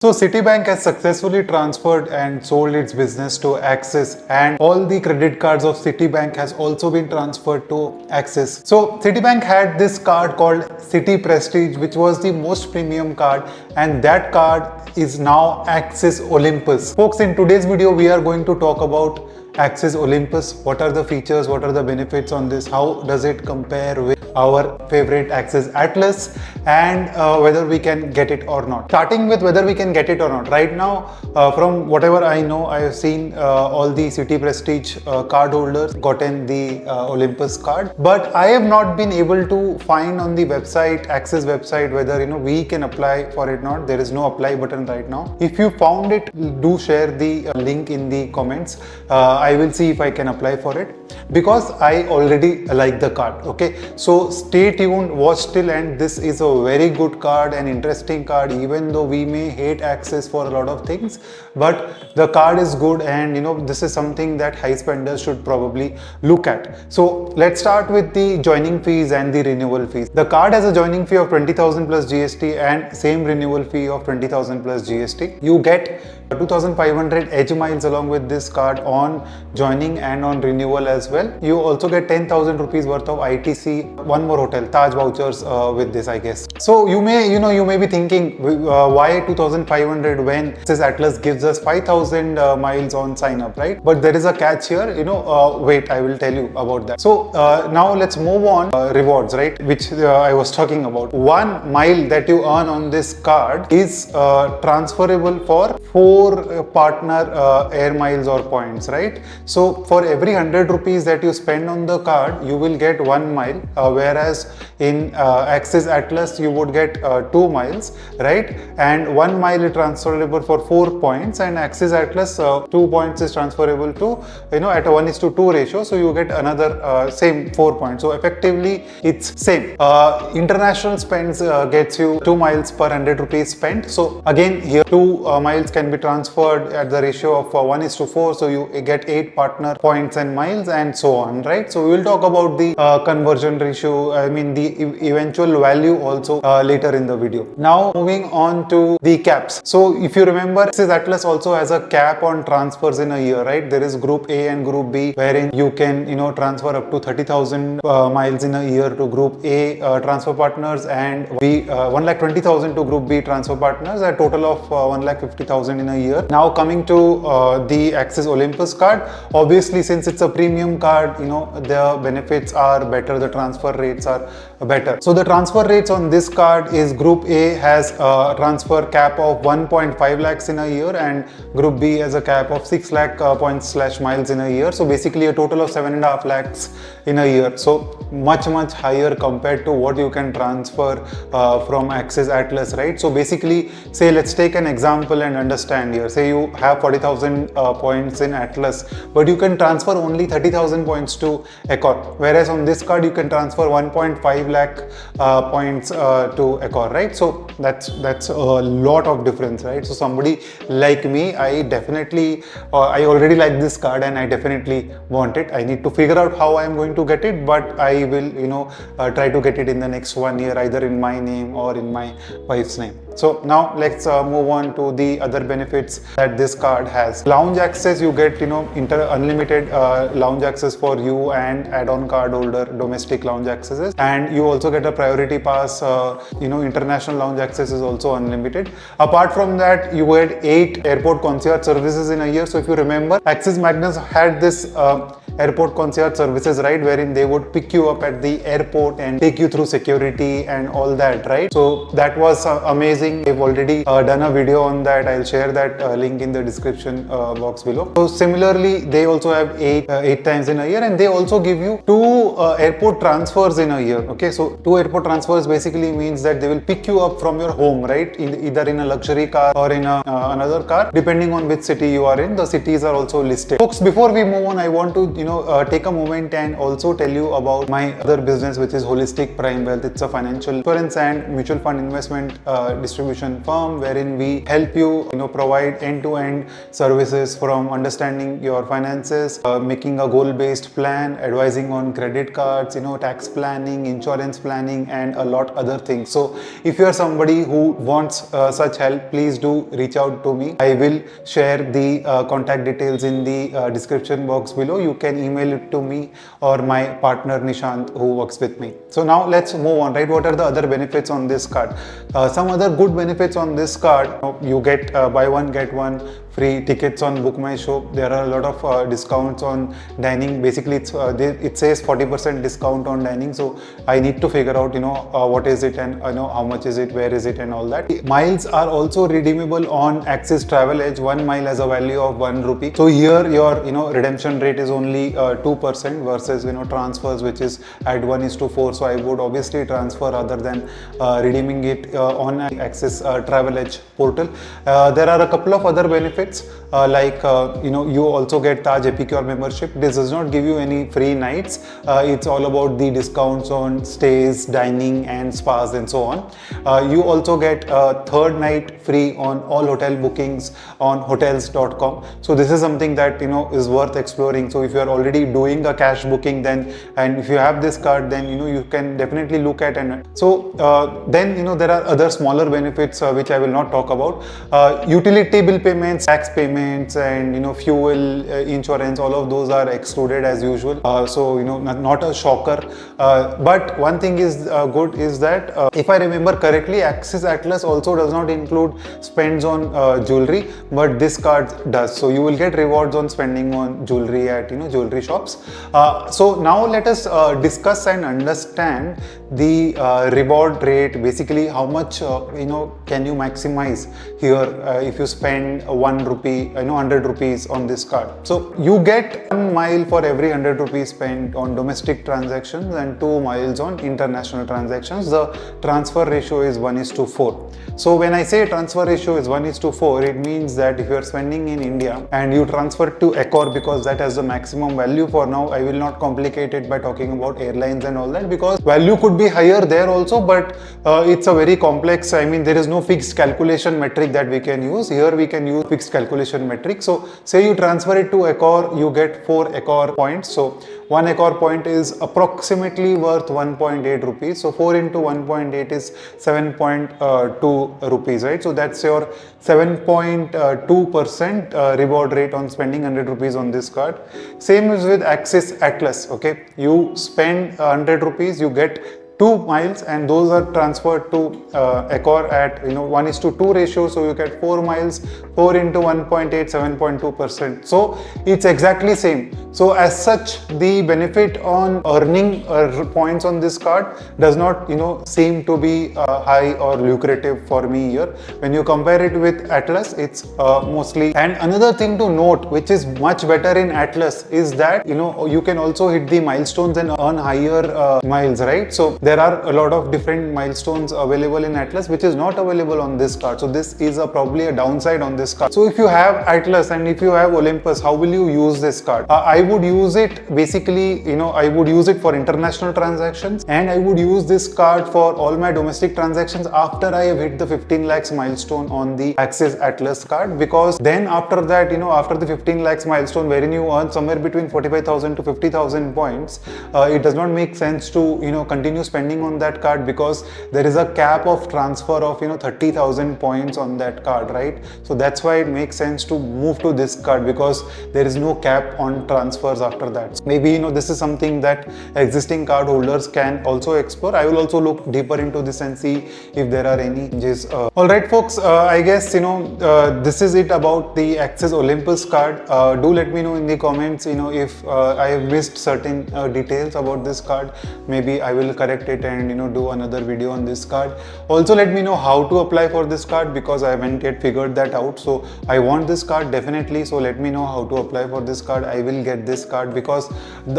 So Citibank has successfully transferred and sold its business to Axis, and all the credit cards of Citibank has also been transferred to Axis. So Citibank had this card called Citi Prestige, which was the most premium card, and that card is now Axis Olympus. Folks, in today's video we are going to talk about Axis Olympus. What are the features, what are the benefits on this, how does it compare with our favorite Axis Atlas, and whether we can get it or not. Starting with whether we can get it or not. Right now, from whatever I know, I have seen all the Citi Prestige card holders gotten the Olympus card, but I have not been able to find on the website, Axis website, whether we can apply for it or not. There is no apply button right now. If you found it, do share the link in the comments. I will see if I can apply for it, because I already like the card. Okay, so stay tuned, watch till end. This is a very good card, an interesting card, even though we may hate Axis for a lot of things, but the card is good, and this is something that high spenders should probably look at. So let's start with the joining fees and the renewal fees. The card has a joining fee of 20,000 plus GST and same renewal fee of 20,000 plus GST. You get 2,500 edge miles along with this card on joining and on renewal as well. You also get 10,000 rupees worth of ITC, one more hotel, Taj vouchers with this, I guess. So you may be thinking, why 2,500 when Axis Atlas gives us 5,000 miles on sign up, right? But there is a catch here. Wait, I will tell you about that. So now let's move on. Rewards, right? Which I was talking about. 1 mile that you earn on this card is transferable for 4 partner air miles or points, right? So for every 100 rupees that you spend on the card, you will get 1 mile, whereas in Axis Atlas you would get 2 miles, right? And 1 mile is transferable for 4 points, and Axis Atlas 2 points is transferable to at a 1:2 ratio, so you get another same 4 points. So effectively it's same. International spends gets you 2 miles per 100 rupees spent. So again here 2 miles can be transferred at the ratio of 1:4, so you get 8 partner points and miles, and so on, right? So we will talk about the conversion ratio, I mean the eventual value also later in the video. Now moving on to the caps. So if you remember, Axis Atlas also has a cap on transfers in a year, right? There is Group A and Group B, wherein you can transfer up to 30,000 miles in a year to Group A transfer partners, and 1,20,000 to Group B transfer partners, a total of 1,50,000 in a year. Now coming to the Axis Olympus card, obviously since it's a premium card, the benefits are better, the transfer rates are better. So the transfer rates on this card is Group A has a transfer cap of 1.5 lakhs in a year, and Group B has a cap of 6 lakh points/miles in a year. So basically a total of 7.5 lakhs in a year. So much higher compared to what you can transfer from Axis Atlas, right? So basically, say let's take an example and understand here. Say you have 40,000 points in Atlas, but you can transfer only 30,000 points to Accor, whereas on this card you can transfer 1.5 lakh points to Accor, right? So that's a lot of difference, right? So somebody like me, I definitely I already like this card and I definitely want it. I need to figure out how I am going to get it, but I will try to get it in the next 1 year, either in my name or in my wife's name. So now let's move on to the other benefits that this card has. Lounge access, you get unlimited lounge access for you and add-on card holder domestic lounge accesses, and you also get a priority pass. International lounge access is also unlimited. Apart from that, you get 8 airport concierge services in a year. So if you remember, Axis Magnus had this airport concierge services, right, wherein they would pick you up at the airport and take you through security and all that, right? So that was amazing. They've already done a video on that. I'll share that link in the description box below. So similarly, they also have 8 times in a year, and they also give you 2 airport transfers in a year. Okay, so 2 airport transfers basically means that they will pick you up from your home, right, either in a luxury car or in another car, depending on which city you are in. The cities are also listed. Folks, before we move on, I want to take a moment and also tell you about my other business, which is Holistic Prime Wealth. It's a financial insurance and mutual fund investment distribution firm wherein we help you, provide end-to-end services from understanding your finances, making a goal-based plan, advising on credit cards, tax planning, insurance planning, and a lot other things. So if you are somebody who wants such help, please do reach out to me. I will share the contact details in the description box below. You can email it to me or my partner Nishant who works with me. So now let's move on, right? What are the other benefits on this card? Some other good benefits on this card: you get buy one get one free tickets on BookMyShow. There are a lot of discounts on dining. Basically, it says 40% discount on dining. So I need to figure out, what is it and how much is it, where is it, and all that. Miles are also redeemable on Axis Travel Edge. 1 mile has a value of 1 rupee. So here your redemption rate is only 2% versus transfers, which is at 1:4. So I would obviously transfer rather than redeeming it on Axis Travel Edge portal. There are a couple of other benefits. You also get Taj Epicure membership. This does not give you any free nights. It's all about the discounts on stays, dining, and spas, and so on. You also get a third night free on all hotel bookings on hotels.com. So this is something that is worth exploring. So if you are already doing a cash booking, then and if you have this card, then you can definitely look at. And so then there are other smaller benefits which I will not talk about. Utility bill payments, tax payments, and fuel, insurance, all of those are excluded as usual. So not a shocker. But one thing is good is that if I remember correctly, Axis Atlas also does not include spends on jewelry, but this card does. So you will get rewards on spending on jewelry at jewelry shops. So now let us discuss and understand the reward rate. Basically, how much can you maximize here if you spend 1 rupee, 100 rupees on this card. So you get 1 mile for every 100 rupees spent on domestic transactions and 2 miles on international transactions. The transfer ratio is 1:4. So when I say transfer ratio is 1:4, it means that if you are spending in India and you transfer to Accor, because that has the maximum value for now. I will not complicate it by talking about airlines and all that, because value could be higher there also, but it's a very complex, there is no fixed calculation metric that we can use. Here we can use fixed calculation metric. So say you transfer it to Accor, you get 4 Accor points. So 1 Accor point is approximately worth 1.8 rupees. So 4 into 1.8 is 7.2 rupees, right? So that's your 7.2% reward rate on spending 100 rupees on this card. Same is with Axis Atlas. Okay, you spend 100 rupees, you get 2 miles, and those are transferred to Accor at 1:2 ratio. So you get 4 miles, 4 into 1.8, 7.2%. So it's exactly same. So as such, the benefit on earning points on this card does not seem to be high or lucrative for me here. When you compare it with Atlas, it's mostly. And another thing to note, which is much better in Atlas, is that you can also hit the milestones and earn higher miles, right? So there are a lot of different milestones available in Atlas, which is not available on this card. So this is probably a downside on this card. So if you have Atlas and if you have Olympus, how will you use this card? I would use it basically, I would use it for international transactions, and I would use this card for all my domestic transactions after I have hit the 15 lakhs milestone on the Axis Atlas card, because then after that, after the 15 lakhs milestone, wherein you earn somewhere between 45,000 to 50,000 points, it does not make sense to continue spending on that card, because there is a cap of transfer of 30,000 points on that card, right? So that's why it makes sense to move to this card, because there is no cap on transfers after that. So maybe this is something that existing card holders can also explore. I will also look deeper into this and see if there are any changes. All right, folks, I guess this is it about the Axis Olympus card. Do let me know in the comments if I have missed certain details about this card. Maybe I will correct it and do another video on this card. Also let me know how to apply for this card, because I haven't yet figured that out. So I want this card definitely, so let me know how to apply for this card. I will get this card, because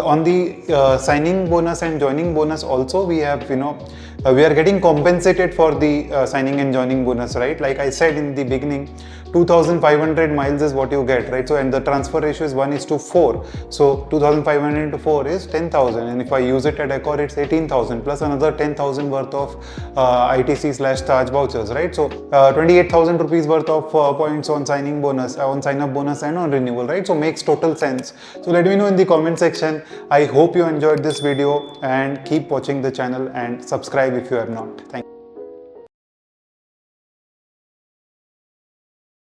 on the signing bonus and joining bonus also we have we are getting compensated for the signing and joining bonus, right? Like I said in the beginning, 2,500 miles is what you get, right? So, and the transfer ratio is 1:4. So 2,500 into 4 is 10,000, and if I use it at Accor, it's 18,000 plus another 10,000 worth of ITC/charge vouchers, right? So 28,000 rupees worth of points on signing bonus, on sign up bonus, and on renewal, right? So makes total sense. So let me know in the comment section. I hope you enjoyed this video, and keep watching the channel and subscribe if you have not. Thank you.